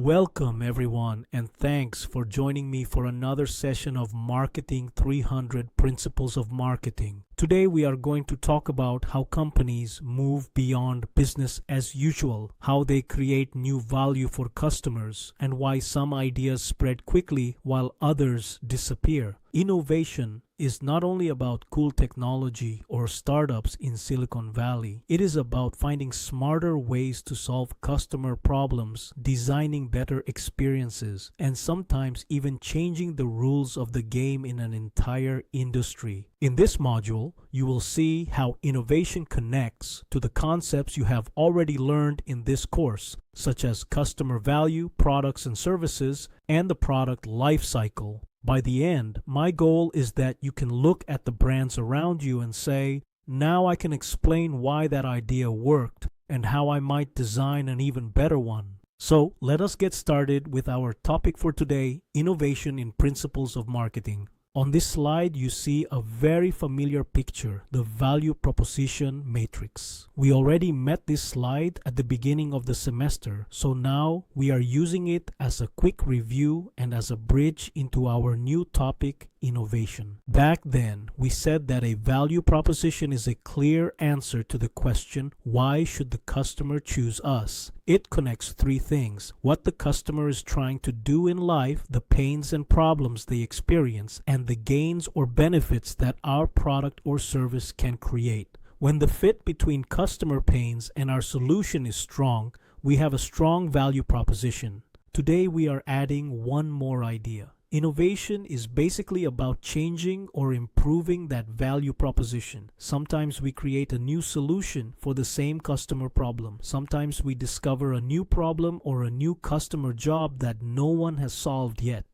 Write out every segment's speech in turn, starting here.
Welcome, everyone, and thanks for joining me for another session of Marketing 300 Principles of Marketing. Today, we are going to talk about how companies move beyond business as usual, how they create new value for customers, and why some ideas spread quickly while others disappear. Innovation is not only about cool technology or startups in Silicon Valley. It is about finding smarter ways to solve customer problems, designing better experiences, and sometimes even changing the rules of the game in an entire industry. In this module, you will see how innovation connects to the concepts you have already learned in this course, such as customer value, products and services, and the product life cycle. By the end, my goal is that you can look at the brands around you and say, now I can explain why that idea worked and how I might design an even better one. So let us get started with our topic for today, innovation in principles of marketing. On this slide, you see a very familiar picture, the value proposition matrix. We already met this slide at the beginning of the semester, so now we are using it as a quick review and as a bridge into our new topic, innovation. Back then, we said that a value proposition is a clear answer to the question, why should the customer choose us? It connects three things: what the customer is trying to do in life, the pains and problems they experience, and the gains or benefits that our product or service can create. When the fit between customer pains and our solution is strong, we have a strong value proposition. Today we are adding one more idea. Innovation is basically about changing or improving that value proposition. Sometimes we create a new solution for the same customer problem. Sometimes we discover a new problem or a new customer job that no one has solved yet.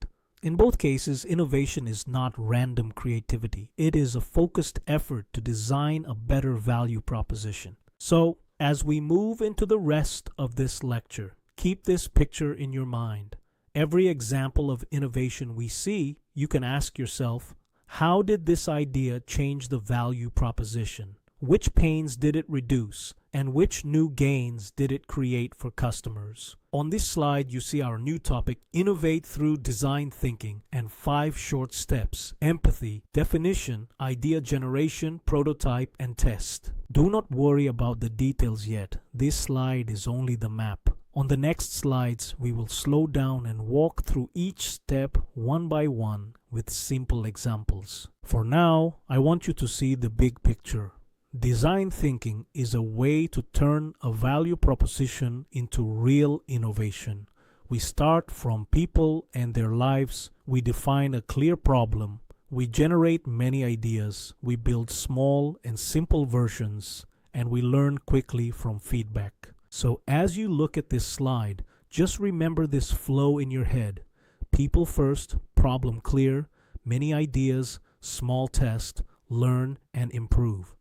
In both cases, innovation is not random creativity. It is a focused effort to design a better value proposition. So, as we move into the rest of this lecture, keep this picture in your mind. Every example of innovation we see, you can ask yourself, how did this idea change the value proposition? Which pains did it reduce? And which new gains did it create for customers? On this slide, you see our new topic, Innovate Through Design Thinking, and 5 short steps: empathy, definition, idea generation, prototype, and test. Do not worry about the details yet. This slide is only the map. On the next slides, we will slow down and walk through each step one by one with simple examples. For now, I want you to see the big picture. Design thinking is a way to turn a value proposition into real innovation. We start from people and their lives. We define a clear problem. We generate many ideas. We build small and simple versions, and we learn quickly from feedback. So as you look at this slide, just remember this flow in your head. People first, problem clear, many ideas, small test, learn and improve.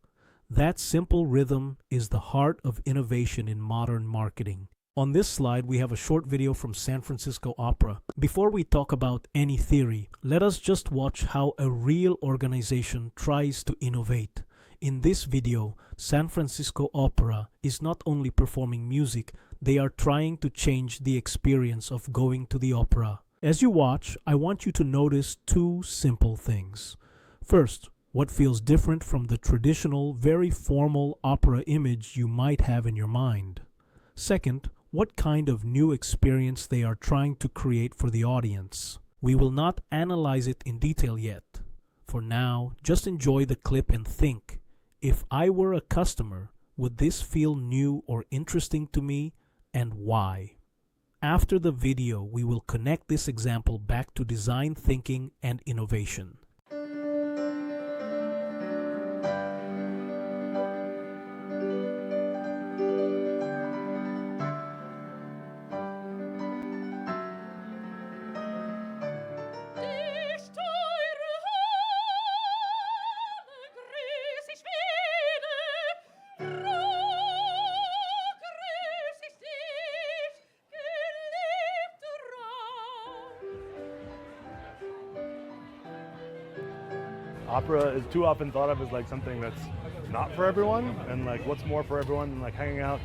That simple rhythm is the heart of innovation in modern marketing. On this slide, we have a short video from San Francisco Opera. Before we talk about any theory, let us just watch how a real organization tries to innovate. In this video, San Francisco Opera is not only performing music, they are trying to change the experience of going to the opera. As you watch, I want you to notice 2 simple things. First, what feels different from the traditional, very formal opera image you might have in your mind. Second, what kind of new experience they are trying to create for the audience. We will not analyze it in detail yet. For now, just enjoy the clip and think, if I were a customer, would this feel new or interesting to me, and why? After the video, we will connect this example back to design thinking and innovation. Opera is too often thought of as like something that's not for everyone, and like what's more for everyone than like hanging out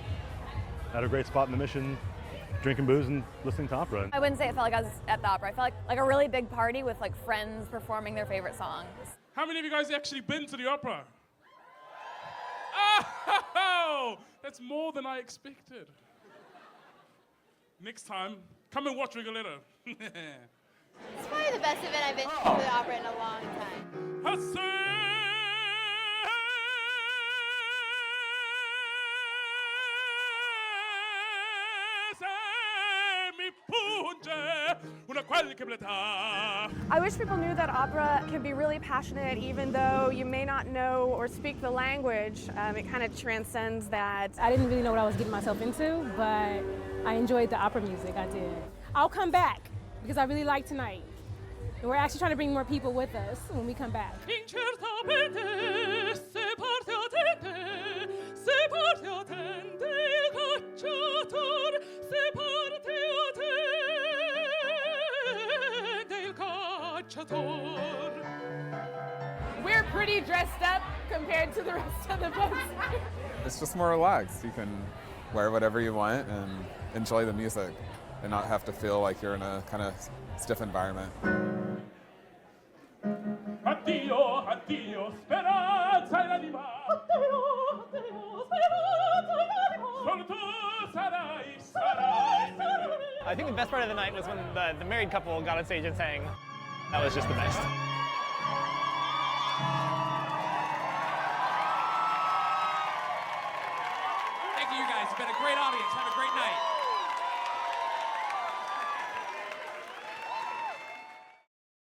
at a great spot in the Mission drinking booze and listening to opera. I wouldn't say it felt like I was at the opera. I felt like a really big party with like friends performing their favorite songs. How many of you guys actually been to the opera? Oh, that's more than I expected. Next time, come and watch Rigoletto. It's probably the best event I've been to the opera in a long time. I wish people knew that opera can be really passionate even though you may not know or speak the language. It kind of transcends that. I didn't really know what I was getting myself into, but I enjoyed the opera music, I did. I'll come back because I really like tonight. And we're actually trying to bring more people with us when we come back. We're pretty dressed up compared to the rest of the folks. It's just more relaxed. You can wear whatever you want and enjoy the music and not have to feel like you're in a kind of stiff environment. Addio, addio, speranza e l'anima. Addio, addio, speranza e l'anima. Solo tu sarai, sarai. I think the best part of the night was when the married couple got on stage and sang. That was just the best. Thank you guys. It's been a great audience. Have a great night.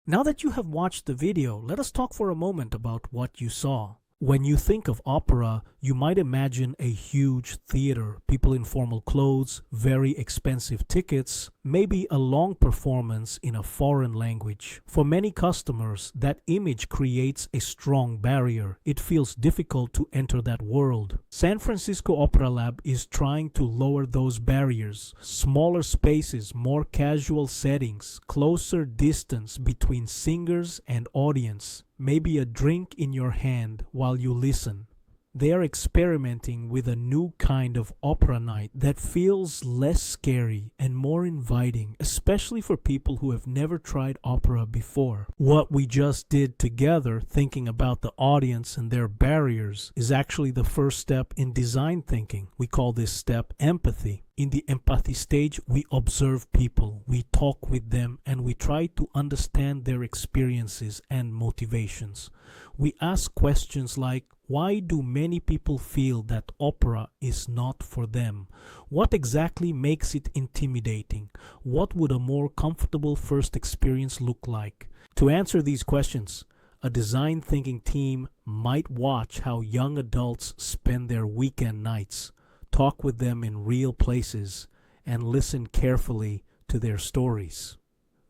Now that you have watched the video, let us talk for a moment about what you saw. When you think of opera, you might imagine a huge theater, people in formal clothes, very expensive tickets, maybe a long performance in a foreign language. For many customers, that image creates a strong barrier. It feels difficult to enter that world. San Francisco Opera Lab is trying to lower those barriers. Smaller spaces, more casual settings, closer distance between singers and audience. Maybe a drink in your hand while you listen. They are experimenting with a new kind of opera night that feels less scary and more inviting, especially for people who have never tried opera before. What we just did together, thinking about the audience and their barriers, is actually the first step in design thinking. We call this step empathy. In the empathy stage, we observe people, we talk with them, and we try to understand their experiences and motivations. We ask questions like, why do many people feel that opera is not for them? What exactly makes it intimidating? What would a more comfortable first experience look like? To answer these questions, a design thinking team might watch how young adults spend their weekend nights, talk with them in real places, and listen carefully to their stories.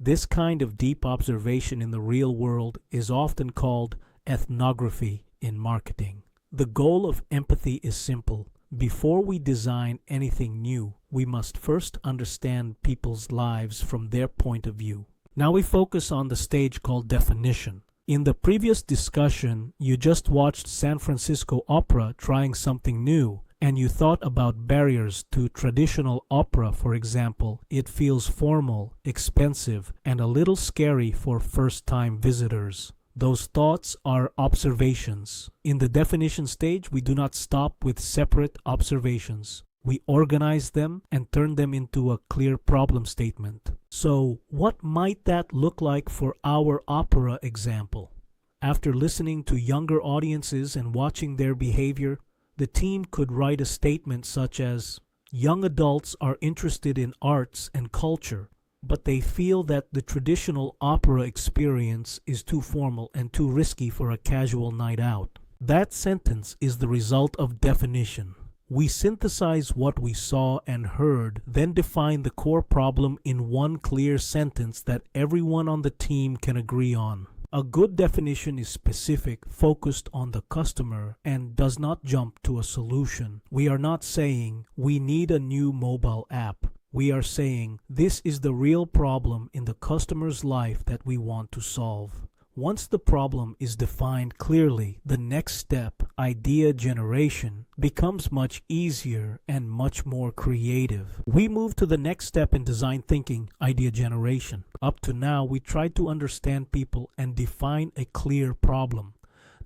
This kind of deep observation in the real world is often called ethnography in marketing. The goal of empathy is simple. Before we design anything new, we must first understand people's lives from their point of view. Now we focus on the stage called definition. In the previous discussion, you just watched San Francisco Opera trying something new, and you thought about barriers to traditional opera, for example. It feels formal, expensive, and a little scary for first-time visitors. Those thoughts are observations. In the definition stage, we do not stop with separate observations. We organize them and turn them into a clear problem statement. So, what might that look like for our opera example? After listening to younger audiences and watching their behavior, the team could write a statement such as, young adults are interested in arts and culture, but they feel that the traditional opera experience is too formal and too risky for a casual night out. That sentence is the result of definition. We synthesize what we saw and heard, then define the core problem in one clear sentence that everyone on the team can agree on. A good definition is specific, focused on the customer, and does not jump to a solution. We are not saying, we need a new mobile app. We are saying, this is the real problem in the customer's life that we want to solve. Once the problem is defined clearly, the next step, idea generation, becomes much easier and much more creative. We move to the next step in design thinking, idea generation. Up to now, we tried to understand people and define a clear problem.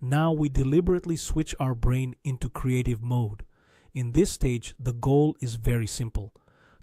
Now we deliberately switch our brain into creative mode. In this stage, the goal is very simple.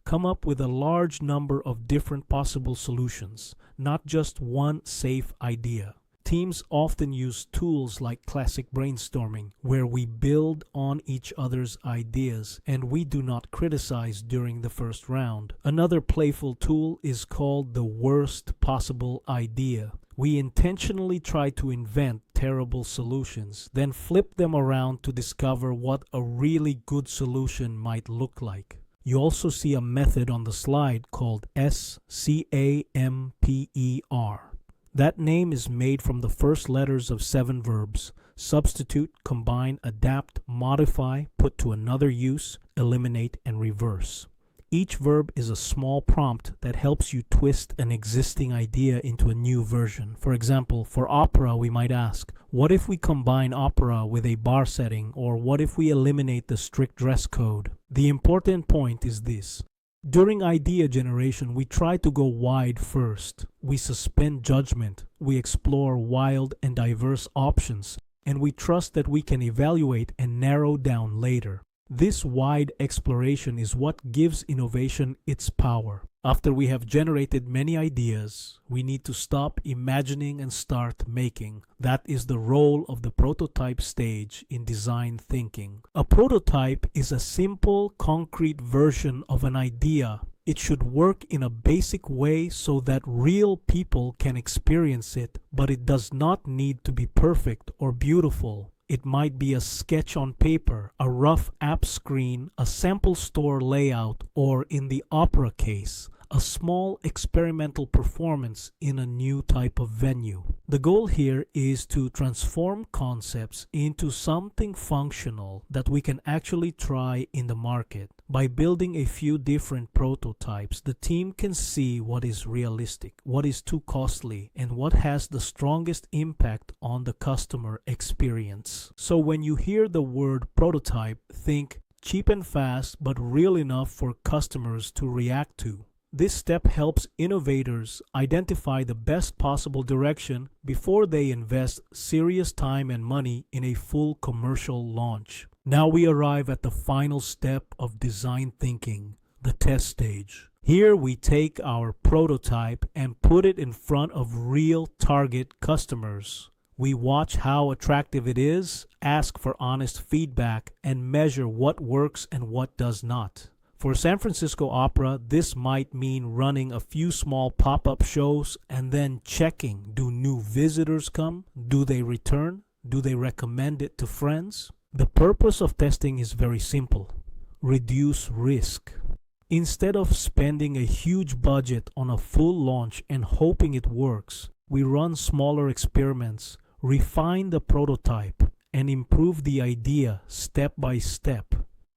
Come up with a large number of different possible solutions, not just one safe idea. Teams often use tools like classic brainstorming, where we build on each other's ideas and we do not criticize during the first round. Another playful tool is called the worst possible idea. We intentionally try to invent terrible solutions, then flip them around to discover what a really good solution might look like. You also see a method on the slide called SCAMPER. That name is made from the first letters of 7 verbs: substitute, combine, adapt, modify, put to another use, eliminate, and reverse. Each verb is a small prompt that helps you twist an existing idea into a new version. For example, for opera, we might ask, what if we combine opera with a bar setting, or what if we eliminate the strict dress code? The important point is this. During idea generation, we try to go wide first. We suspend judgment, we explore wild and diverse options, and we trust that we can evaluate and narrow down later. This wide exploration is what gives innovation its power. After we have generated many ideas, we need to stop imagining and start making. That is the role of the prototype stage in design thinking. A prototype is a simple, concrete version of an idea. It should work in a basic way so that real people can experience it, but it does not need to be perfect or beautiful. It might be a sketch on paper, a rough app screen, a sample store layout, or in the opera case, a small experimental performance in a new type of venue. The goal here is to transform concepts into something functional that we can actually try in the market. By building a few different prototypes, the team can see what is realistic, what is too costly, and what has the strongest impact on the customer experience. So when you hear the word prototype, think cheap and fast, but real enough for customers to react to. This step helps innovators identify the best possible direction before they invest serious time and money in a full commercial launch. Now we arrive at the final step of design thinking, the test stage. Here we take our prototype and put it in front of real target customers. We watch how attractive it is, ask for honest feedback, and measure what works and what does not. For San Francisco Opera, this might mean running a few small pop-up shows and then checking, do new visitors come? Do they return? Do they recommend it to friends? The purpose of testing is very simple. Reduce risk. Instead of spending a huge budget on a full launch and hoping it works, we run smaller experiments, refine the prototype, and improve the idea step by step.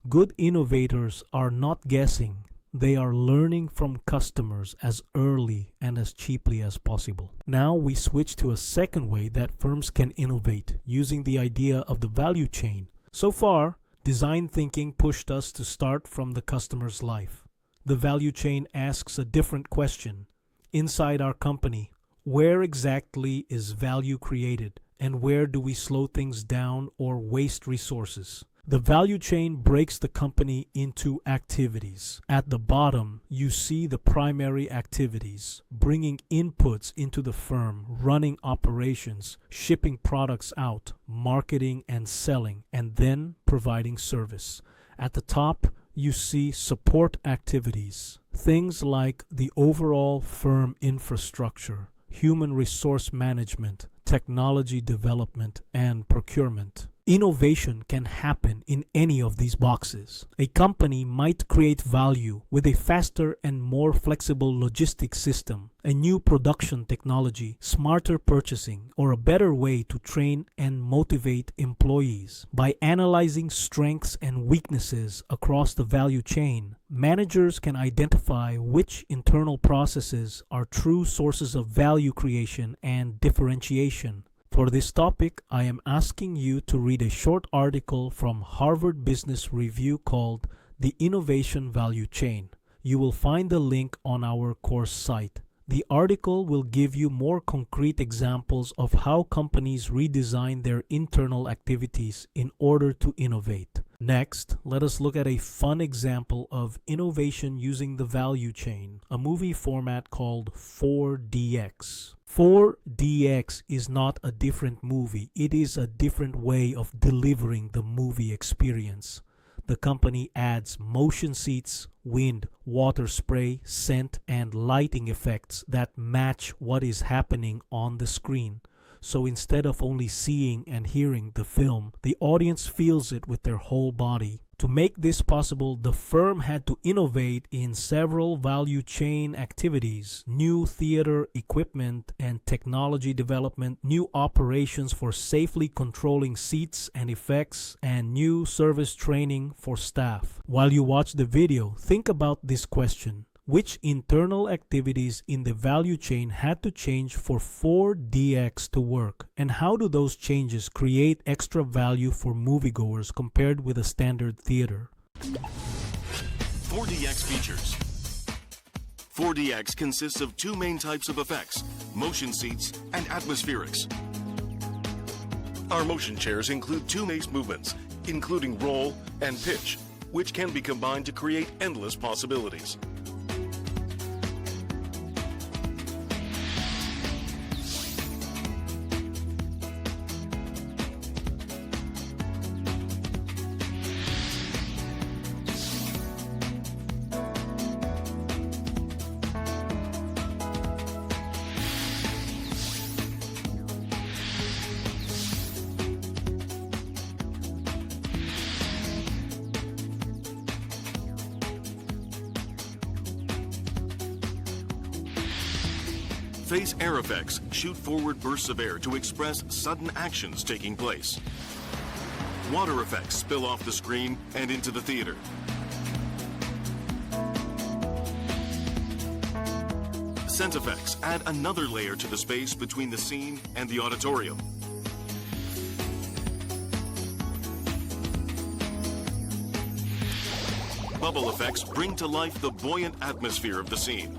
Good innovators are not guessing. They are learning from customers as early and as cheaply as possible. Now we switch to a second way that firms can innovate, using the idea of the value chain. So far, design thinking pushed us to start from the customer's life. The value chain asks a different question. Inside our company, where exactly is value created, and where do we slow things down or waste resources? The value chain breaks the company into activities. At the bottom, you see the primary activities, bringing inputs into the firm, running operations, shipping products out, marketing and selling, and then providing service. At the top, you see support activities, things like the overall firm infrastructure, human resource management, technology development, and procurement. Innovation can happen in any of these boxes. A company might create value with a faster and more flexible logistics system, a new production technology, smarter purchasing, or a better way to train and motivate employees. By analyzing strengths and weaknesses across the value chain, managers can identify which internal processes are true sources of value creation and differentiation. For this topic, I am asking you to read a short article from Harvard Business Review called The Innovation Value Chain. You will find the link on our course site. The article will give you more concrete examples of how companies redesign their internal activities in order to innovate. Next, let us look at a fun example of innovation using the value chain, a movie format called 4DX. 4DX is not a different movie, it is a different way of delivering the movie experience. The company adds motion seats, wind, water spray, scent, and lighting effects that match what is happening on the screen. So instead of only seeing and hearing the film, the audience feels it with their whole body. To make this possible, the firm had to innovate in several value chain activities: new theater equipment and technology development, new operations for safely controlling seats and effects, and new service training for staff. While you watch the video, think about this question. Which internal activities in the value chain had to change for 4DX to work? And how do those changes create extra value for moviegoers compared with a standard theater? 4DX features. 4DX consists of two main types of effects: motion seats and atmospherics. Our motion chairs include two base movements, including roll and pitch, which can be combined to create endless possibilities. Face air effects shoot forward bursts of air to express sudden actions taking place. Water effects spill off the screen and into the theater. Scent effects add another layer to the space between the scene and the auditorium. Bubble effects bring to life the buoyant atmosphere of the scene.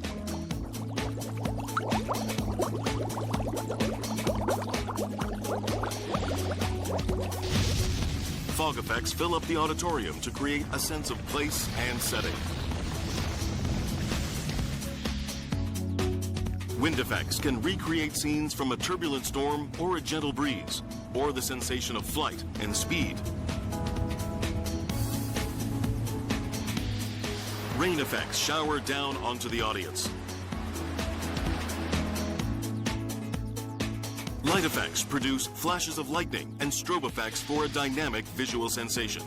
Fog effects fill up the auditorium to create a sense of place and setting. Wind effects can recreate scenes from a turbulent storm or a gentle breeze, or the sensation of flight and speed. Rain effects shower down onto the audience. Light effects produce flashes of lightning and strobe effects for a dynamic visual sensation.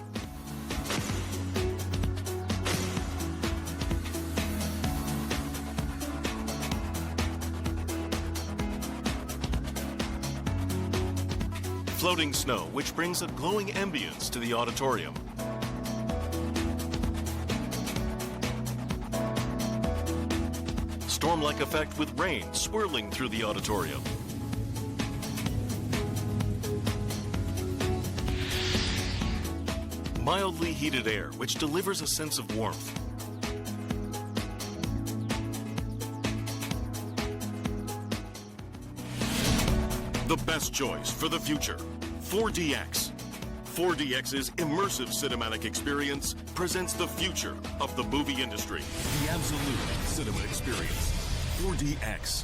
Floating snow, which brings a glowing ambience to the auditorium. Storm-like effect with rain swirling through the auditorium. Mildly heated air, which delivers a sense of warmth. The best choice for the future, 4DX. 4DX's immersive cinematic experience presents the future of the movie industry. The absolute cinema experience, 4DX.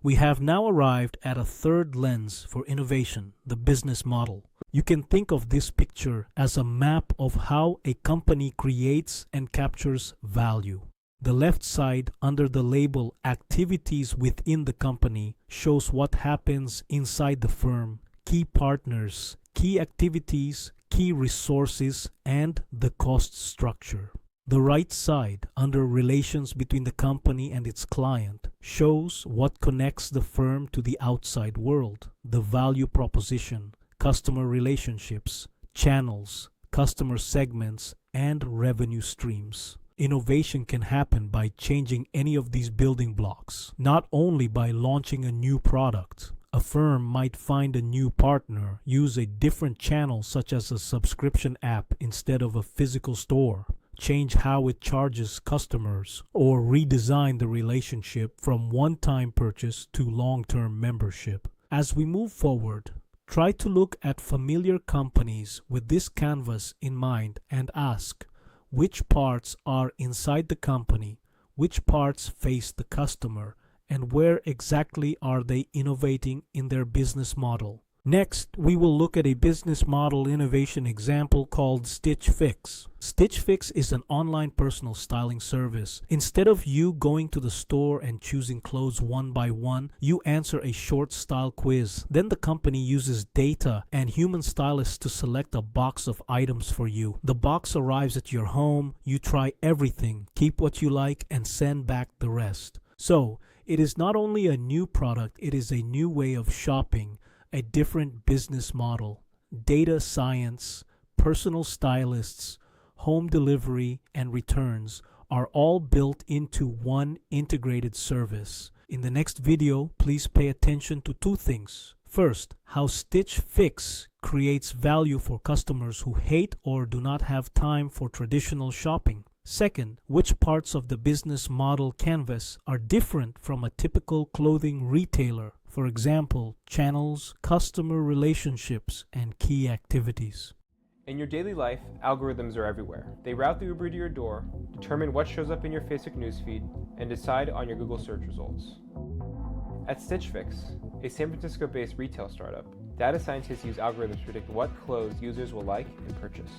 We have now arrived at a third lens for innovation, the business model. You can think of this picture as a map of how a company creates and captures value. The left side, under the label Activities Within the Company, shows what happens inside the firm, key partners, key activities, key resources, and the cost structure. The right side, under Relations Between the Company and its Client, shows what connects the firm to the outside world, the value proposition, customer relationships, channels, customer segments, and revenue streams. Innovation can happen by changing any of these building blocks, not only by launching a new product. A firm might find a new partner, use a different channel such as a subscription app instead of a physical store, change how it charges customers, or redesign the relationship from one-time purchase to long-term membership. As we move forward, try to look at familiar companies with this canvas in mind and ask, which parts are inside the company, which parts face the customer, and where exactly are they innovating in their business model? Next, we will look at a business model innovation example called Stitch Fix. Stitch Fix is an online personal styling service. Instead of you going to the store and choosing clothes one by one, you answer a short style quiz. Then the company uses data and human stylists to select a box of items for you. The box arrives at your home, you try everything, keep what you like, and send back the rest. So, it is not only a new product, it is a new way of shopping, a different business model. Data science, personal stylists, home delivery, and returns are all built into one integrated service. In the next video, please pay attention to two things. First, how Stitch Fix creates value for customers who hate or do not have time for traditional shopping. Second, which parts of the business model canvas are different from a typical clothing retailer? For example, channels, customer relationships, and key activities. In your daily life, algorithms are everywhere. They route the Uber to your door, determine what shows up in your Facebook newsfeed, and decide on your Google search results. At Stitch Fix, a San Francisco-based retail startup, data scientists use algorithms to predict what clothes users will like and purchase.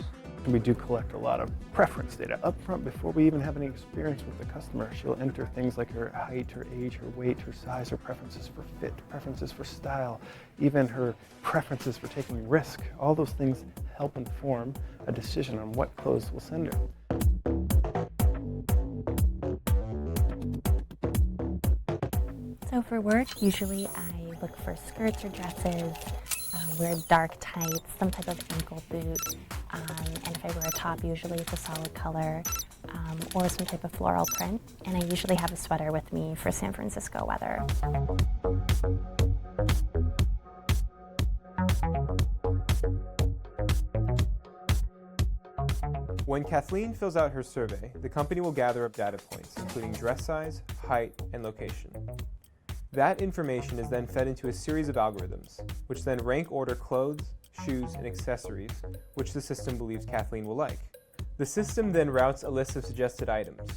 We do collect a lot of preference data up front before we even have any experience with the customer. She'll enter things like her height, her age, her weight, her size, her preferences for fit, preferences for style, even her preferences for taking risk. All those things help inform a decision on what clothes we'll send her. So for work, usually I look for skirts or dresses, wear dark tights, some type of ankle boot, and if I wear a top, usually it's a solid color, or some type of floral print. And I usually have a sweater with me for San Francisco weather. When Kathleen fills out her survey, the company will gather up data points, including dress size, height, and location. That information is then fed into a series of algorithms, which then rank order clothes, shoes, and accessories, which the system believes Kathleen will like. The system then routes a list of suggested items,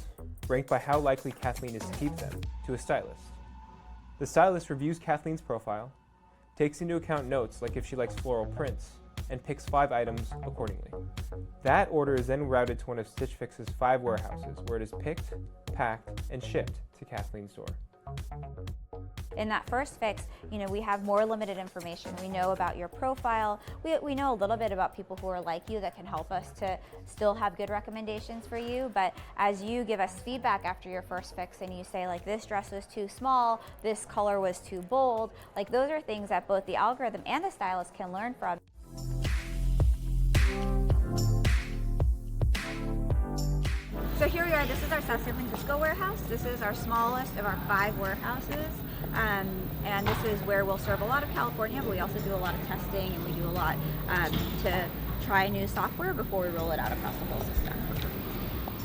ranked by how likely Kathleen is to keep them, to a stylist. The stylist reviews Kathleen's profile, takes into account notes like if she likes floral prints, and picks 5 items accordingly. That order is then routed to one of Stitch Fix's 5 warehouses, where it is picked, packed, and shipped to Kathleen's door. In that first fix, we have more limited information. We know about your profile. We know a little bit about people who are like you that can help us to still have good recommendations for you. But as you give us feedback after your first fix and you say like this dress was too small, this color was too bold, like those are things that both the algorithm and the stylist can learn from. So here we are, this is our South San Francisco warehouse. This is our smallest of our 5 warehouses. And this is where we'll serve a lot of California, but we also do a lot of testing and we do a lot to try new software before we roll it out across the whole system.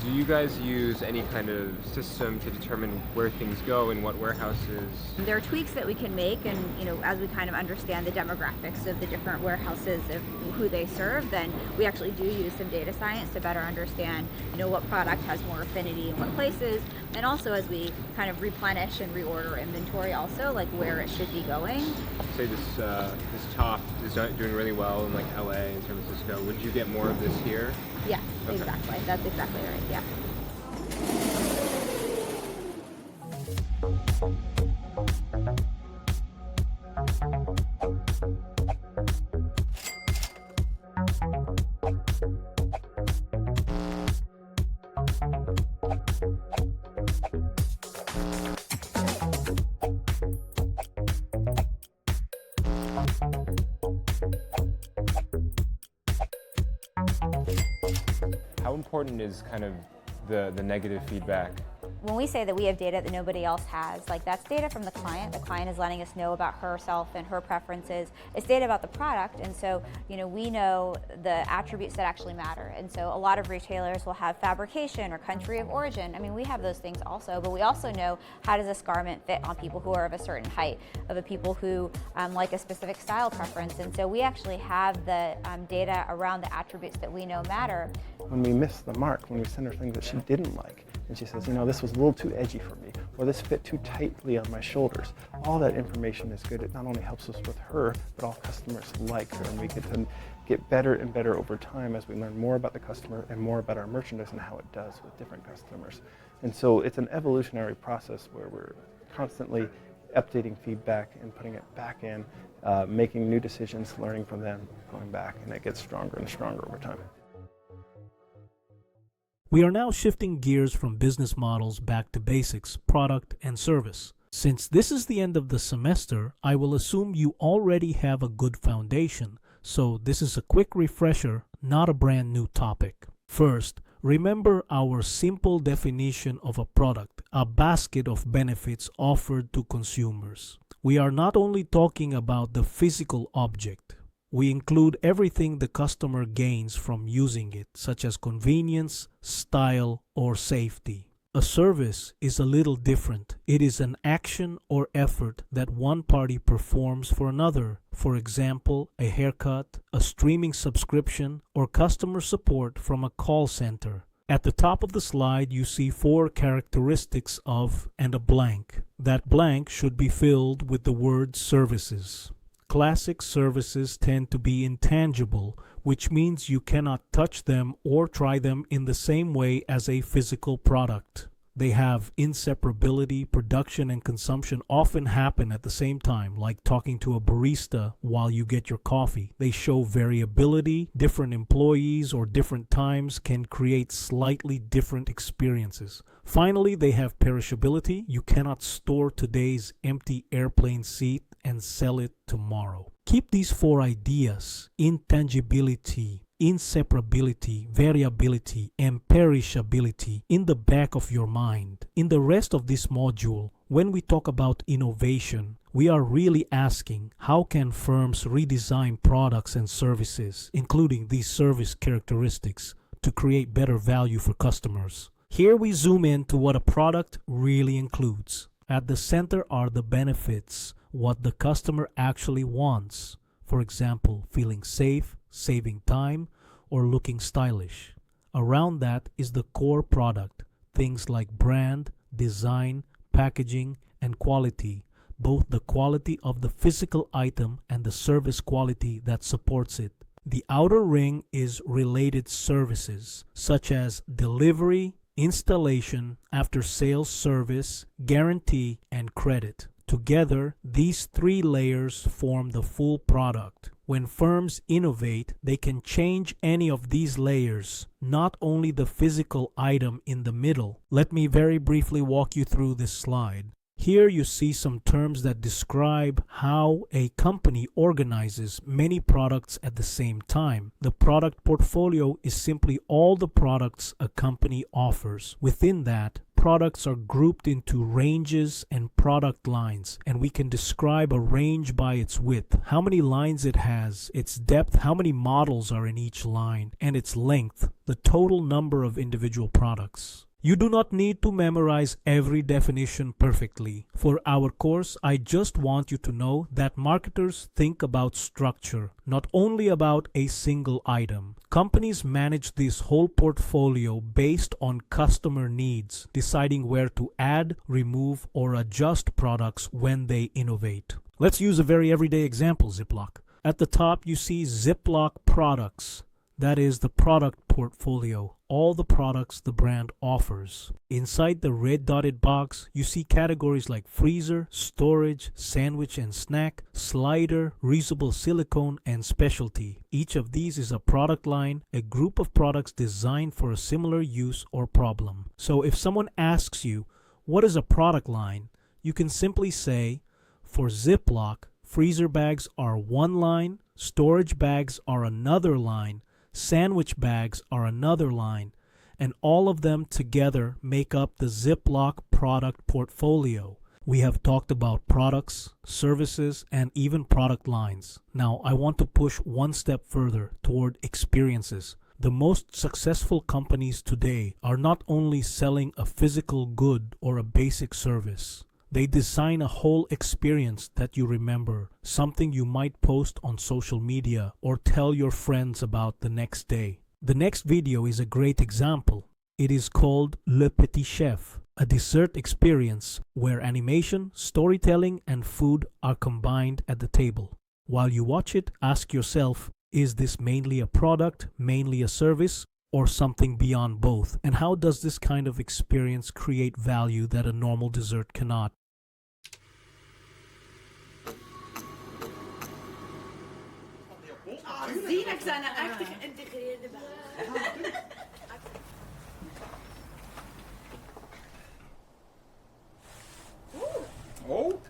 Do you guys use any kind of system to determine where things go in what warehouses? There are tweaks that we can make, and as we kind of understand the demographics of the different warehouses of who they serve, then we actually do use some data science to better understand what product has more affinity in what places, and also as we kind of replenish and reorder inventory also, like where it should be going. Say this top is doing really well in like LA and San Francisco. Would you get more of this here? Yeah, okay. Exactly. That's exactly right, yeah. important is kind of the negative feedback? When we say that we have data that nobody else has, like that's data from the client. The client is letting us know about herself and her preferences. It's data about the product, and so we know the attributes that actually matter. And so a lot of retailers will have fabrication or country of origin. I mean, we have those things also, but we also know how does this garment fit on people who are of a certain height, of the people who like a specific style preference. And so we actually have the data around the attributes that we know matter. When we miss the mark, when we send her things that she didn't like, and she says, this was a little too edgy for me, or this fit too tightly on my shoulders. All that information is good. It not only helps us with her, but all customers like her, and we get to get better and better over time as we learn more about the customer and more about our merchandise and how it does with different customers. And so it's an evolutionary process where we're constantly updating feedback and putting it back in, making new decisions, learning from them, going back, and it gets stronger and stronger over time. We are now shifting gears from business models back to basics, product, and service. Since this is the end of the semester, I will assume you already have a good foundation, so this is a quick refresher, not a brand new topic. First, remember our simple definition of a product, a basket of benefits offered to consumers. We are not only talking about the physical object. We include everything the customer gains from using it, such as convenience, style, or safety. A service is a little different. It is an action or effort that one party performs for another. For example, a haircut, a streaming subscription, or customer support from a call center. At the top of the slide, you see 4 characteristics of and a blank. That blank should be filled with the word services. Classic services tend to be intangible, which means you cannot touch them or try them in the same way as a physical product. They have inseparability. Production and consumption often happen at the same time, like talking to a barista while you get your coffee. They show variability. Different employees or different times can create slightly different experiences. Finally, they have perishability. You cannot store today's empty airplane seat and sell it tomorrow. Keep these 4 ideas: intangibility, inseparability, variability, and perishability in the back of your mind. In the rest of this module, when we talk about innovation, we are really asking how can firms redesign products and services, including these service characteristics, to create better value for customers. Here we zoom in to what a product really includes. At the center are the benefits, what the customer actually wants. For example, feeling safe, saving time, or looking stylish. Around that is the core product, things like brand, design, packaging, and quality, both the quality of the physical item and the service quality that supports it. The outer ring is related services, such as delivery, installation, after-sales service, guarantee, and credit. Together, these 3 layers form the full product. When firms innovate, they can change any of these layers, not only the physical item in the middle. Let me very briefly walk you through this slide. Here you see some terms that describe how a company organizes many products at the same time. The product portfolio is simply all the products a company offers. Within that, products are grouped into ranges and product lines, and we can describe a range by its width, how many lines it has, its depth, how many models are in each line, and its length, the total number of individual products. You do not need to memorize every definition perfectly. For our course, I just want you to know that marketers think about structure, not only about a single item. Companies manage this whole portfolio based on customer needs, deciding where to add, remove, or adjust products when they innovate. Let's use a very everyday example, Ziploc. At the top, you see Ziploc products. That is the product portfolio, all the products the brand offers. Inside the red dotted box, you see categories like freezer, storage, sandwich and snack, slider, reusable silicone, and specialty. Each of these is a product line, a group of products designed for a similar use or problem. So if someone asks you, what is a product line? You can simply say, for Ziploc, freezer bags are one line, storage bags are another line, sandwich bags are another line, and all of them together make up the Ziploc product portfolio. We have talked about products, services, and even product lines. Now, I want to push one step further toward experiences. The most successful companies today are not only selling a physical good or a basic service. They design a whole experience that you remember, something you might post on social media or tell your friends about the next day. The next video is a great example. It is called Le Petit Chef, a dessert experience where animation, storytelling, and food are combined at the table. While you watch it, ask yourself, is this mainly a product, mainly a service, or something beyond both? And how does this kind of experience create value that a normal dessert cannot? Zie ik zijn een echte geïntegreerde baan. Oh.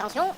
Attention.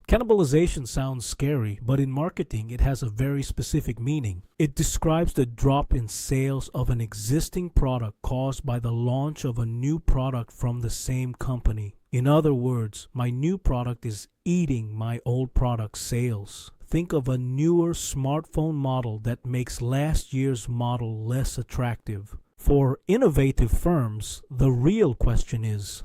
Cannibalization sounds scary, but in marketing it has a very specific meaning. It describes the drop in sales of an existing product caused by the launch of a new product from the same company. In other words, my new product is eating my old product's sales. Think of a newer smartphone model that makes last year's model less attractive. For innovative firms, the real question is,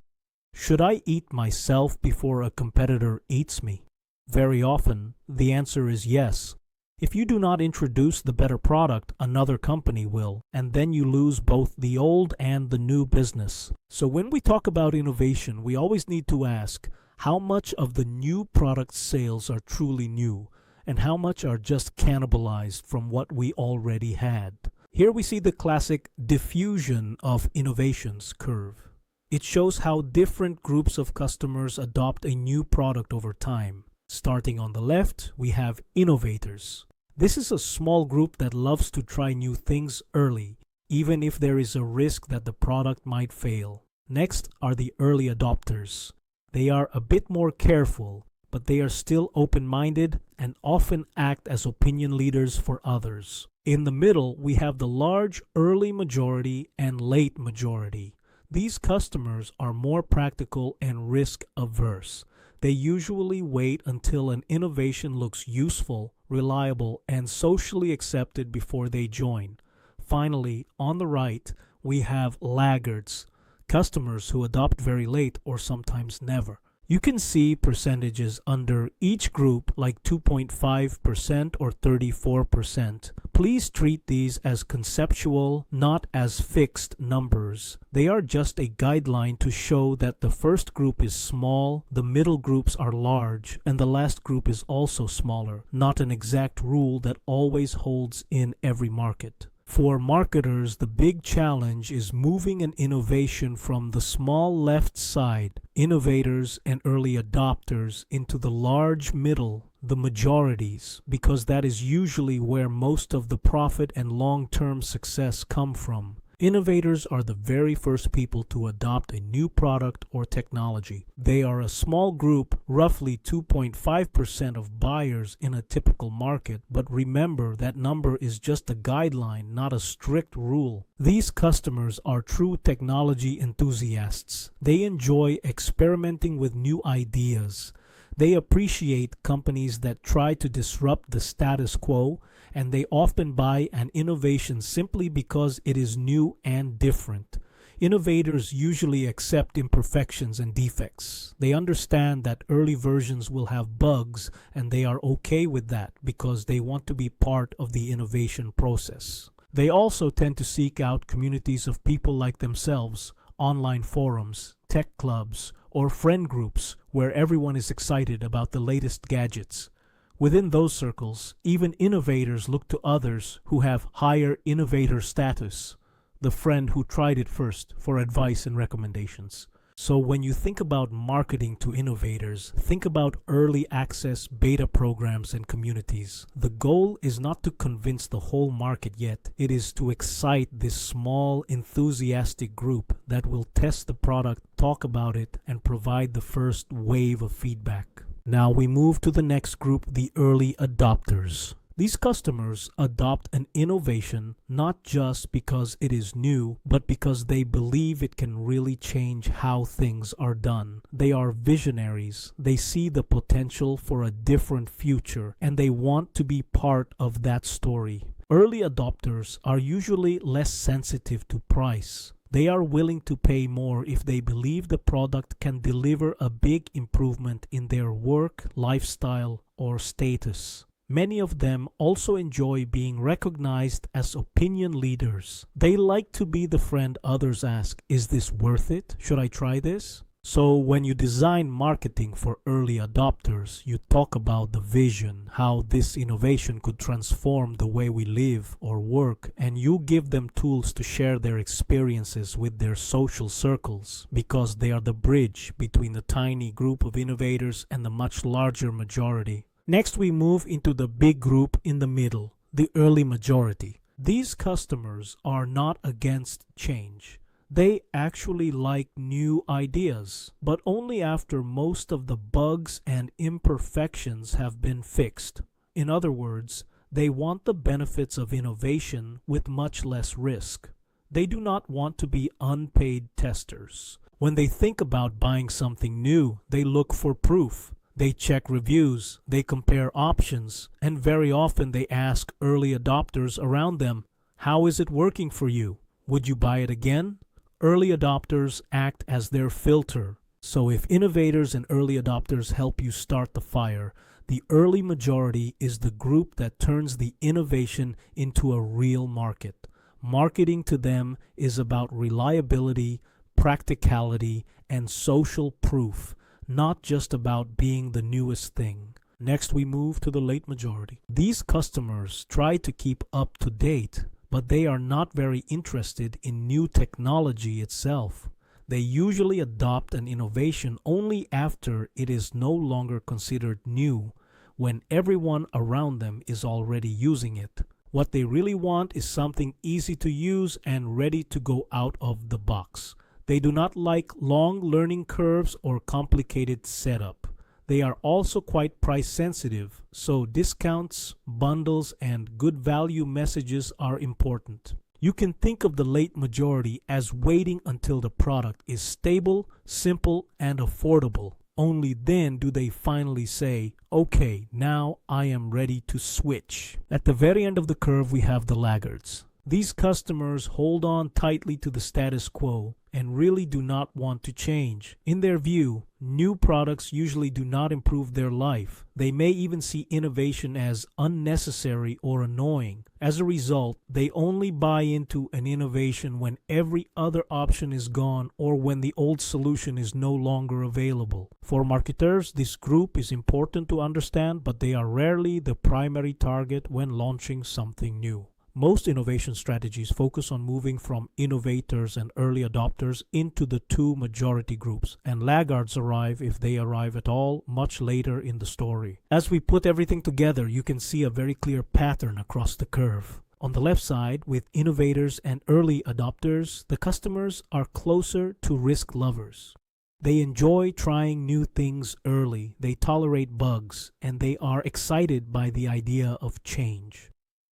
should I eat myself before a competitor eats me? Very often, the answer is yes. If you do not introduce the better product, another company will, and then you lose both the old and the new business. So when we talk about innovation, we always need to ask, how much of the new product sales are truly new, and how much are just cannibalized from what we already had? Here we see the classic diffusion of innovations curve. It shows how different groups of customers adopt a new product over time. Starting on the left, we have innovators. This is a small group that loves to try new things early, even if there is a risk that the product might fail. Next are the early adopters. They are a bit more careful, but they are still open-minded and often act as opinion leaders for others. In the middle, we have the large early majority and late majority. These customers are more practical and risk-averse. They usually wait until an innovation looks useful, reliable, and socially accepted before they join. Finally, on the right, we have laggards, customers who adopt very late or sometimes never. You can see percentages under each group like 2.5% or 34%. Please treat these as conceptual, not as fixed numbers. They are just a guideline to show that the first group is small, the middle groups are large, and the last group is also smaller, not an exact rule that always holds in every market. For marketers, the big challenge is moving an innovation from the small left side, innovators and early adopters, into the large middle, the majorities, because that is usually where most of the profit and long-term success come from. Innovators are the very first people to adopt a new product or technology. They are a small group, roughly 2.5% of buyers in a typical market, but remember that number is just a guideline, not a strict rule. These customers are true technology enthusiasts. They enjoy experimenting with new ideas. They appreciate companies that try to disrupt the status quo, and they often buy an innovation simply because it is new and different. Innovators usually accept imperfections and defects. They understand that early versions will have bugs, and they are okay with that because they want to be part of the innovation process. They also tend to seek out communities of people like themselves, online forums, tech clubs, or friend groups where everyone is excited about the latest gadgets. Within those circles, even innovators look to others who have higher innovator status, the friend who tried it first, for advice and recommendations. So when you think about marketing to innovators, think about early access beta programs and communities. The goal is not to convince the whole market yet. It is to excite this small, enthusiastic group that will test the product, talk about it, and provide the first wave of feedback. Now we move to the next group, the early adopters. These customers adopt an innovation not just because it is new, but because they believe it can really change how things are done. They are visionaries. They see the potential for a different future, and they want to be part of that story. Early adopters are usually less sensitive to price. They are willing to pay more if they believe the product can deliver a big improvement in their work, lifestyle, or status. Many of them also enjoy being recognized as opinion leaders. They like to be the friend others ask, "Is this worth it? Should I try this?" So when you design marketing for early adopters, you talk about the vision, how this innovation could transform the way we live or work, and you give them tools to share their experiences with their social circles, because they are the bridge between the tiny group of innovators and the much larger majority. Next, we move into the big group in the middle, the early majority. These customers are not against change. They actually like new ideas, but only after most of the bugs and imperfections have been fixed. In other words, they want the benefits of innovation with much less risk. They do not want to be unpaid testers. When they think about buying something new, they look for proof. They check reviews, they compare options, and very often they ask early adopters around them, "How is it working for you? Would you buy it again?" Early adopters act as their filter. So if innovators and early adopters help you start the fire, the early majority is the group that turns the innovation into a real market. Marketing to them is about reliability, practicality, and social proof, not just about being the newest thing. Next, we move to the late majority. These customers try to keep up to date, but they are not very interested in new technology itself. They usually adopt an innovation only after it is no longer considered new, when everyone around them is already using it. What they really want is something easy to use and ready to go out of the box. They do not like long learning curves or complicated setup. They are also quite price sensitive, so discounts, bundles, and good value messages are important. You can think of the late majority as waiting until the product is stable, simple, and affordable. Only then do they finally say, okay, now I am ready to switch. At the very end of the curve, we have the laggards. These customers hold on tightly to the status quo and really do not want to change. In their view, new products usually do not improve their life. They may even see innovation as unnecessary or annoying. As a result, they only buy into an innovation when every other option is gone or when the old solution is no longer available. For marketers, this group is important to understand, but they are rarely the primary target when launching something new. Most innovation strategies focus on moving from innovators and early adopters into the two majority groups, and laggards arrive, if they arrive at all, much later in the story. As we put everything together, you can see a very clear pattern across the curve. On the left side, with innovators and early adopters, the customers are closer to risk lovers. They enjoy trying new things early, they tolerate bugs, and they are excited by the idea of change.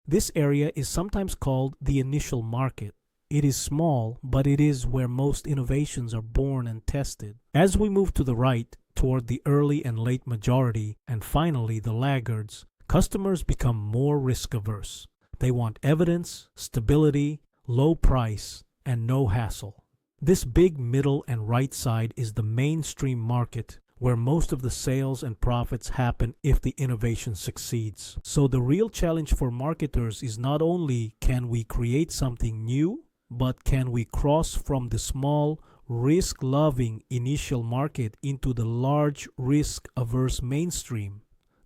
This area is sometimes called the initial market. It is small, but it is where most innovations are born and tested. As we move to the right, toward the early and late majority, and finally the laggards, customers become more risk-averse. They want evidence, stability, low price, and no hassle. This big middle and right side is the mainstream market, where most of the sales and profits happen if the innovation succeeds. So the real challenge for marketers is not only can we create something new, but can we cross from the small, risk-loving initial market into the large, risk-averse mainstream.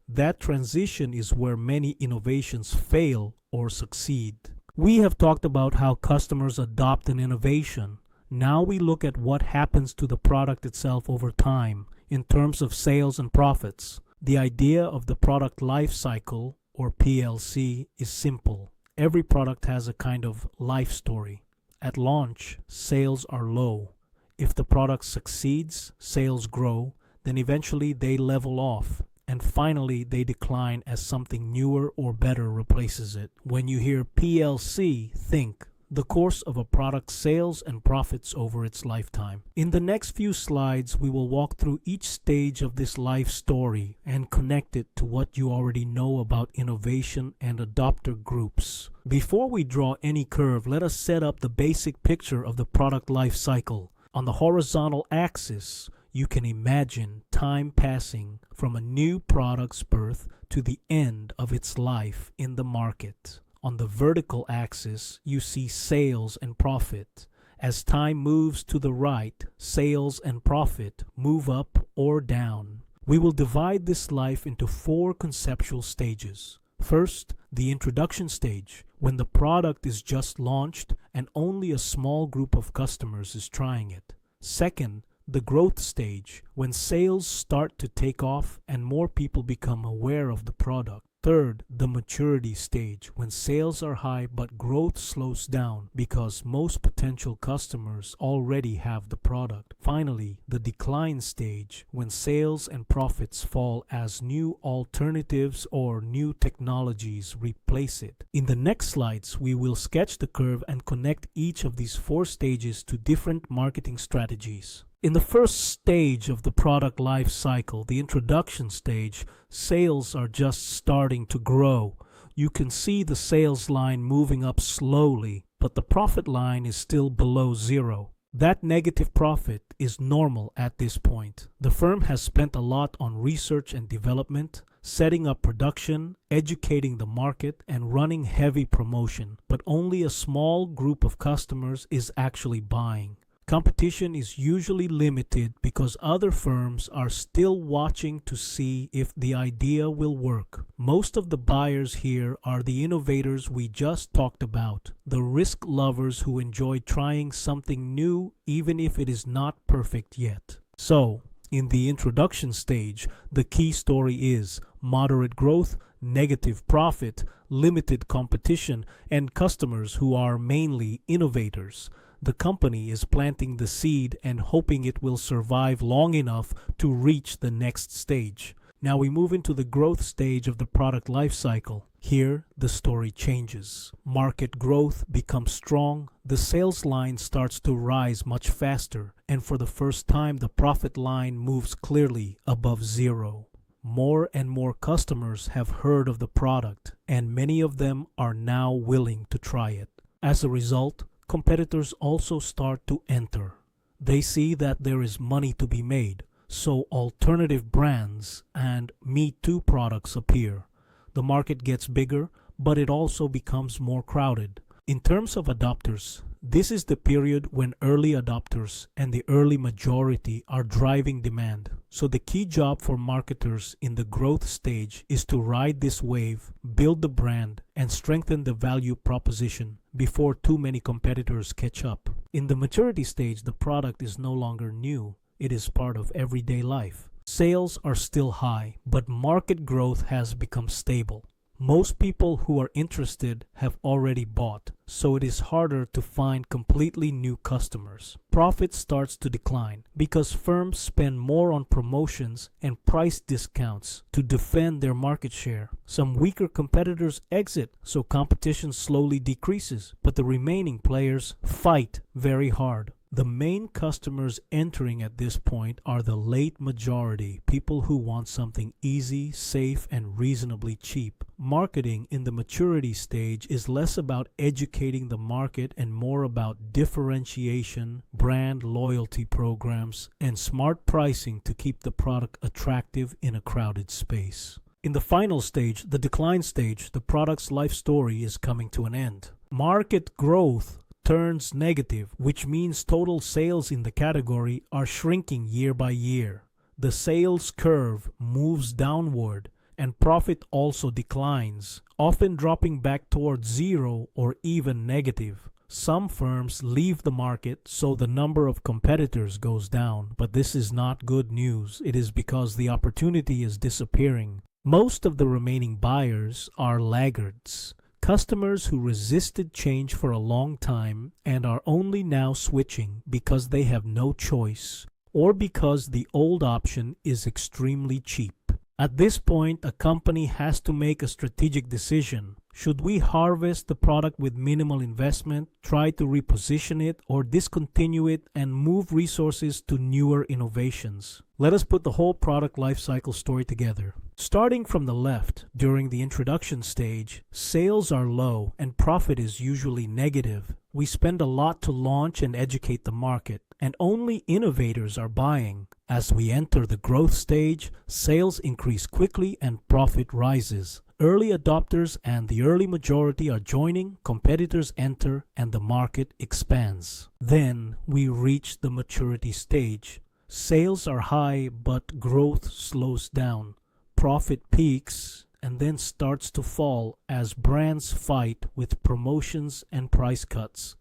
That transition is where many innovations fail or succeed. We have talked about how customers adopt an innovation. Now we look at what happens to the product itself over time, in terms of sales and profits. The idea of the product life cycle, or PLC, is simple. Every product has a kind of life story. At launch, sales are low. If the product succeeds, sales grow, then eventually they level off, and finally they decline as something newer or better replaces it. When you hear PLC, think the course of a product's sales and profits over its lifetime. In the next few slides, we will walk through each stage of this life story and connect it to what you already know about innovation and adopter groups. Before we draw any curve, let us set up the basic picture of the product life cycle. On the horizontal axis, you can imagine time passing from a new product's birth to the end of its life in the market. On the vertical axis, you see sales and profit. As time moves to the right, sales and profit move up or down. We will divide this life into 4 conceptual stages. First, the introduction stage, when the product is just launched and only a small group of customers is trying it. Second, the growth stage, when sales start to take off and more people become aware of the product. Third, the maturity stage, when sales are high but growth slows down because most potential customers already have the product. Finally, the decline stage, when sales and profits fall as new alternatives or new technologies replace it. In the next slides, we will sketch the curve and connect each of these 4 stages to different marketing strategies. In the first stage of the product life cycle, the introduction stage, sales are just starting to grow. You can see the sales line moving up slowly, but the profit line is still below zero. That negative profit is normal at this point. The firm has spent a lot on research and development, setting up production, educating the market, and running heavy promotion, but only a small group of customers is actually buying. Competition is usually limited because other firms are still watching to see if the idea will work. Most of the buyers here are the innovators we just talked about, the risk lovers who enjoy trying something new even if it is not perfect yet. So, in the introduction stage, the key story is moderate growth, negative profit, limited competition, and customers who are mainly innovators. The company is planting the seed and hoping it will survive long enough to reach the next stage. Now we move into the growth stage of the product life cycle. Here, the story changes. Market growth becomes strong, the sales line starts to rise much faster, and for the first time the profit line moves clearly above zero. More and more customers have heard of the product, and many of them are now willing to try it. As a result, competitors also start to enter. They see that there is money to be made, so alternative brands and Me Too products appear. The market gets bigger, but it also becomes more crowded. In terms of adopters, this is the period when early adopters and the early majority are driving demand. So the key job for marketers in the growth stage is to ride this wave, build the brand, and strengthen the value proposition before too many competitors catch up. In the maturity stage, the product is no longer new. It is part of everyday life. Sales are still high, but market growth has become stable. Most people who are interested have already bought, so it is harder to find completely new customers. Profit starts to decline because firms spend more on promotions and price discounts to defend their market share. Some weaker competitors exit, so competition slowly decreases, but the remaining players fight very hard. The main customers entering at this point are the late majority, people who want something easy, safe, and reasonably cheap. Marketing in the maturity stage is less about educating the market and more about differentiation, brand loyalty programs, and smart pricing to keep the product attractive in a crowded space. In the final stage, the decline stage, the product's life story is coming to an end. Market growth turns negative, which means total sales in the category are shrinking year by year. The sales curve moves downward and profit also declines, often dropping back towards zero or even negative. Some firms leave the market, so the number of competitors goes down, but this is not good news. It is because the opportunity is disappearing. Most of the remaining buyers are laggards. Customers who resisted change for a long time and are only now switching because they have no choice or because the old option is extremely cheap. At this point, a company has to make a strategic decision. Should we harvest the product with minimal investment, try to reposition it, or discontinue it and move resources to newer innovations? Let us put the whole product lifecycle story together. Starting from the left, during the introduction stage, sales are low and profit is usually negative. We spend a lot to launch and educate the market, and only innovators are buying. As we enter the growth stage, sales increase quickly and profit rises. Early adopters and the early majority are joining, competitors enter, and the market expands. Then we reach the maturity stage. Sales are high, but growth slows down. Profit peaks and then starts to fall as brands fight with promotions and price cuts.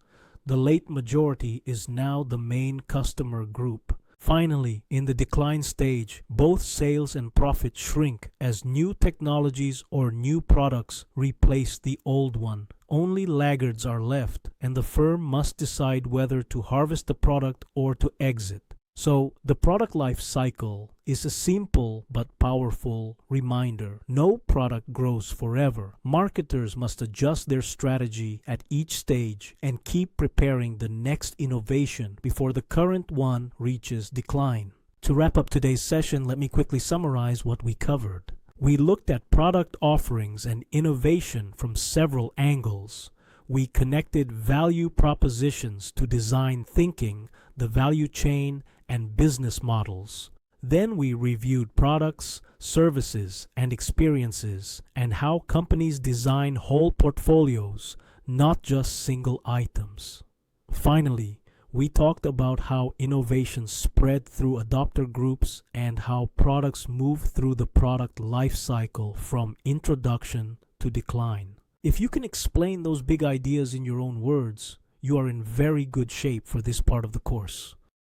The late majority is now the main customer group. Finally, in the decline stage, both sales and profit shrink as new technologies or new products replace the old one. Only laggards are left, and the firm must decide whether to harvest the product or to exit. So, the product life cycle is a simple but powerful reminder. No product grows forever. Marketers must adjust their strategy at each stage and keep preparing the next innovation before the current one reaches decline. To wrap up today's session, let me quickly summarize what we covered. We looked at product offerings and innovation from several angles. We connected value propositions to design thinking, the value chain, and business models. Then we reviewed products, services, and experiences, and how companies design whole portfolios, not just single items. Finally, We talked about how innovation spread through adopter groups and how products move through the product life cycle from introduction to decline. If you can explain those big ideas in your own words, you are in very good shape for this part of the course.